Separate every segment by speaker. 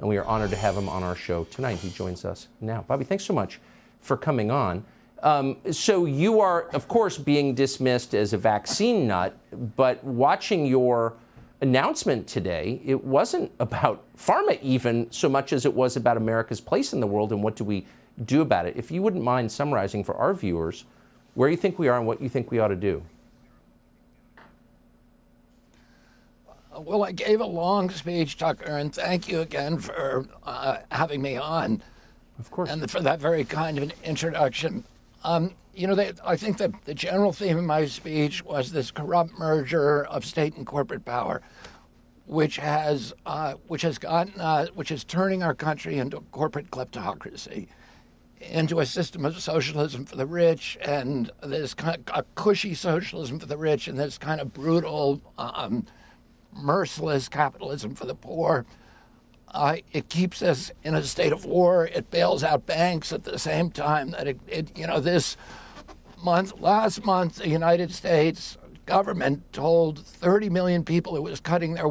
Speaker 1: and we are honored to have him on our show tonight. He joins us now. Bobby, thanks so much for coming on. So you are, of course, being dismissed as a vaccine nut, but watching your announcement today, it wasn't about pharma even so much as it was about America's place in the world and what do we do about it. If you wouldn't mind summarizing for our viewers where you think we are and what you think we ought to do.
Speaker 2: Well, I gave a long speech, Tucker, and thank you again for having me on.
Speaker 1: Of course.
Speaker 2: And for that very kind of an introduction. I think that the general theme of my speech was this corrupt merger of state and corporate power, which is turning our country into a corporate kleptocracy, into a system of socialism for the rich, and this kind of a cushy socialism for the rich, and this kind of brutal, merciless capitalism for the poor. It keeps us in a state of war. It bails out banks at the same time that last month, the United States government told 30 million people it was cutting their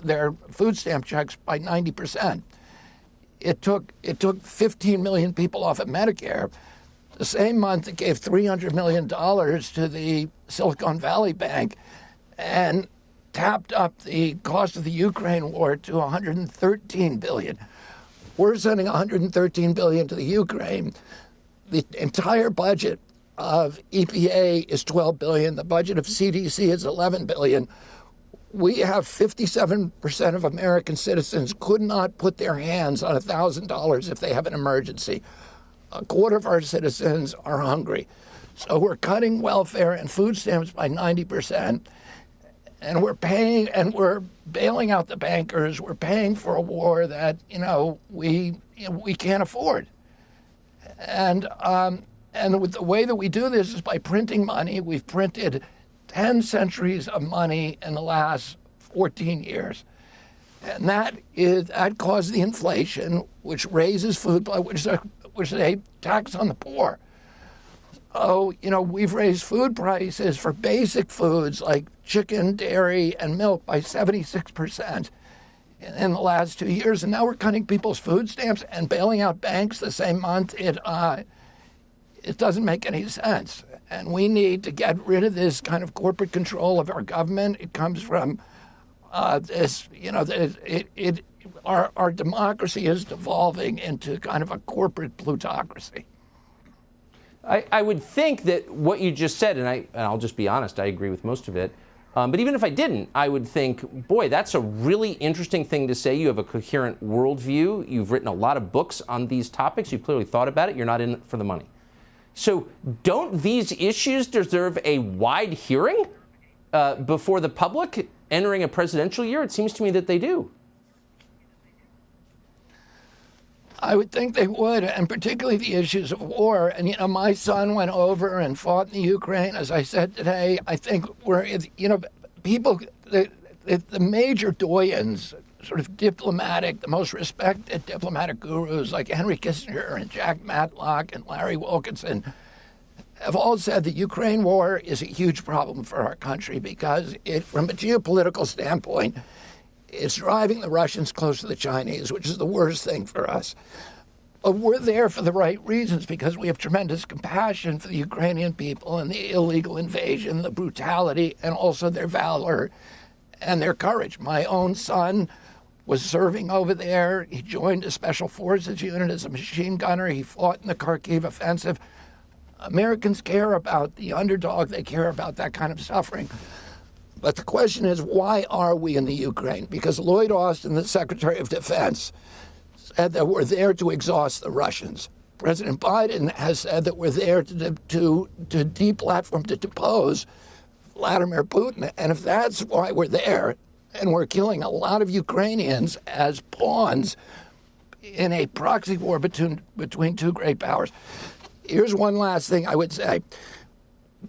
Speaker 2: their food stamp checks by 90%. It took 15 million people off of Medicare. The same month, it gave $300 million to the Silicon Valley Bank and tapped up the cost of the Ukraine war to $113 billion. We're sending $113 billion to the Ukraine. The entire budget of EPA is $12 billion. The budget of CDC is $11 billion. We have 57% of American citizens could not put their hands on $1,000 if they have an emergency. A quarter of our citizens are hungry. So we're cutting welfare and food stamps by 90%. And we're bailing out the bankers. We're paying for a war that, we can't afford. And with the way that we do this is by printing money. We've printed 10 centuries of money in the last 14 years. And that caused the inflation, which raises food, which is a tax on the poor. Oh, we've raised food prices for basic foods like chicken, dairy, and milk by 76% in the last 2 years. And now we're cutting people's food stamps and bailing out banks the same month. It doesn't make any sense. And we need to get rid of this kind of corporate control of our government. It comes from our democracy is devolving into kind of a corporate plutocracy.
Speaker 1: I would think that what you just said, and I'll just be honest, I agree with most of it. But even if I didn't, I would think, boy, that's a really interesting thing to say. You have a coherent worldview. You've written a lot of books on these topics. You've clearly thought about it. You're not in it for the money. So don't these issues deserve a wide hearing before the public entering a presidential year? It seems to me that they do.
Speaker 2: I would think they would, and particularly the issues of war. And, my son went over and fought in the Ukraine. As I said today, I think people, the major doyens, sort of the most respected diplomatic gurus like Henry Kissinger and Jack Matlock and Larry Wilkinson have all said the Ukraine war is a huge problem for our country because from a geopolitical standpoint, it's driving the Russians close to the Chinese, which is the worst thing for us. But we're there for the right reasons because we have tremendous compassion for the Ukrainian people and the illegal invasion, the brutality, and also their valor and their courage. My own son was serving over there. He joined a special forces unit as a machine gunner. He fought in the Kharkiv offensive. Americans care about the underdog. They care about that kind of suffering. But the question is, why are we in the Ukraine? Because Lloyd Austin, the Secretary of Defense, said that we're there to exhaust the Russians. President Biden has said that we're there to deplatform, to depose Vladimir Putin. And if that's why we're there, and we're killing a lot of Ukrainians as pawns in a proxy war between two great powers. Here's one last thing I would say.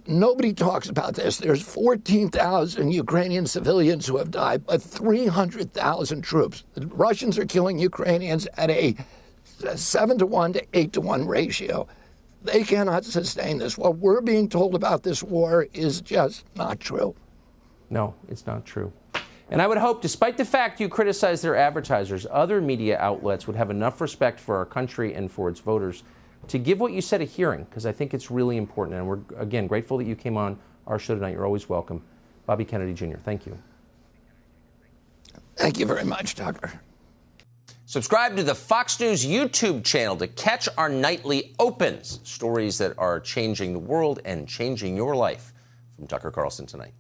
Speaker 2: Nobody talks about this. There's 14,000 Ukrainian civilians who have died, but 300,000 troops. The Russians are killing Ukrainians at a 7-to-1 to 8-to-1 ratio. They cannot sustain this. What we're being told about this war is just not true.
Speaker 1: No, it's not true. And I would hope, despite the fact you criticize their advertisers, other media outlets would have enough respect for our country and for its voters to give what you said a hearing, because I think it's really important. And we're, again, grateful that you came on our show tonight. You're always welcome. Bobby Kennedy Jr., thank you.
Speaker 2: Thank you very much, Tucker.
Speaker 1: Subscribe to the Fox News YouTube channel to catch our nightly opens, stories that are changing the world and changing your life. From Tucker Carlson Tonight.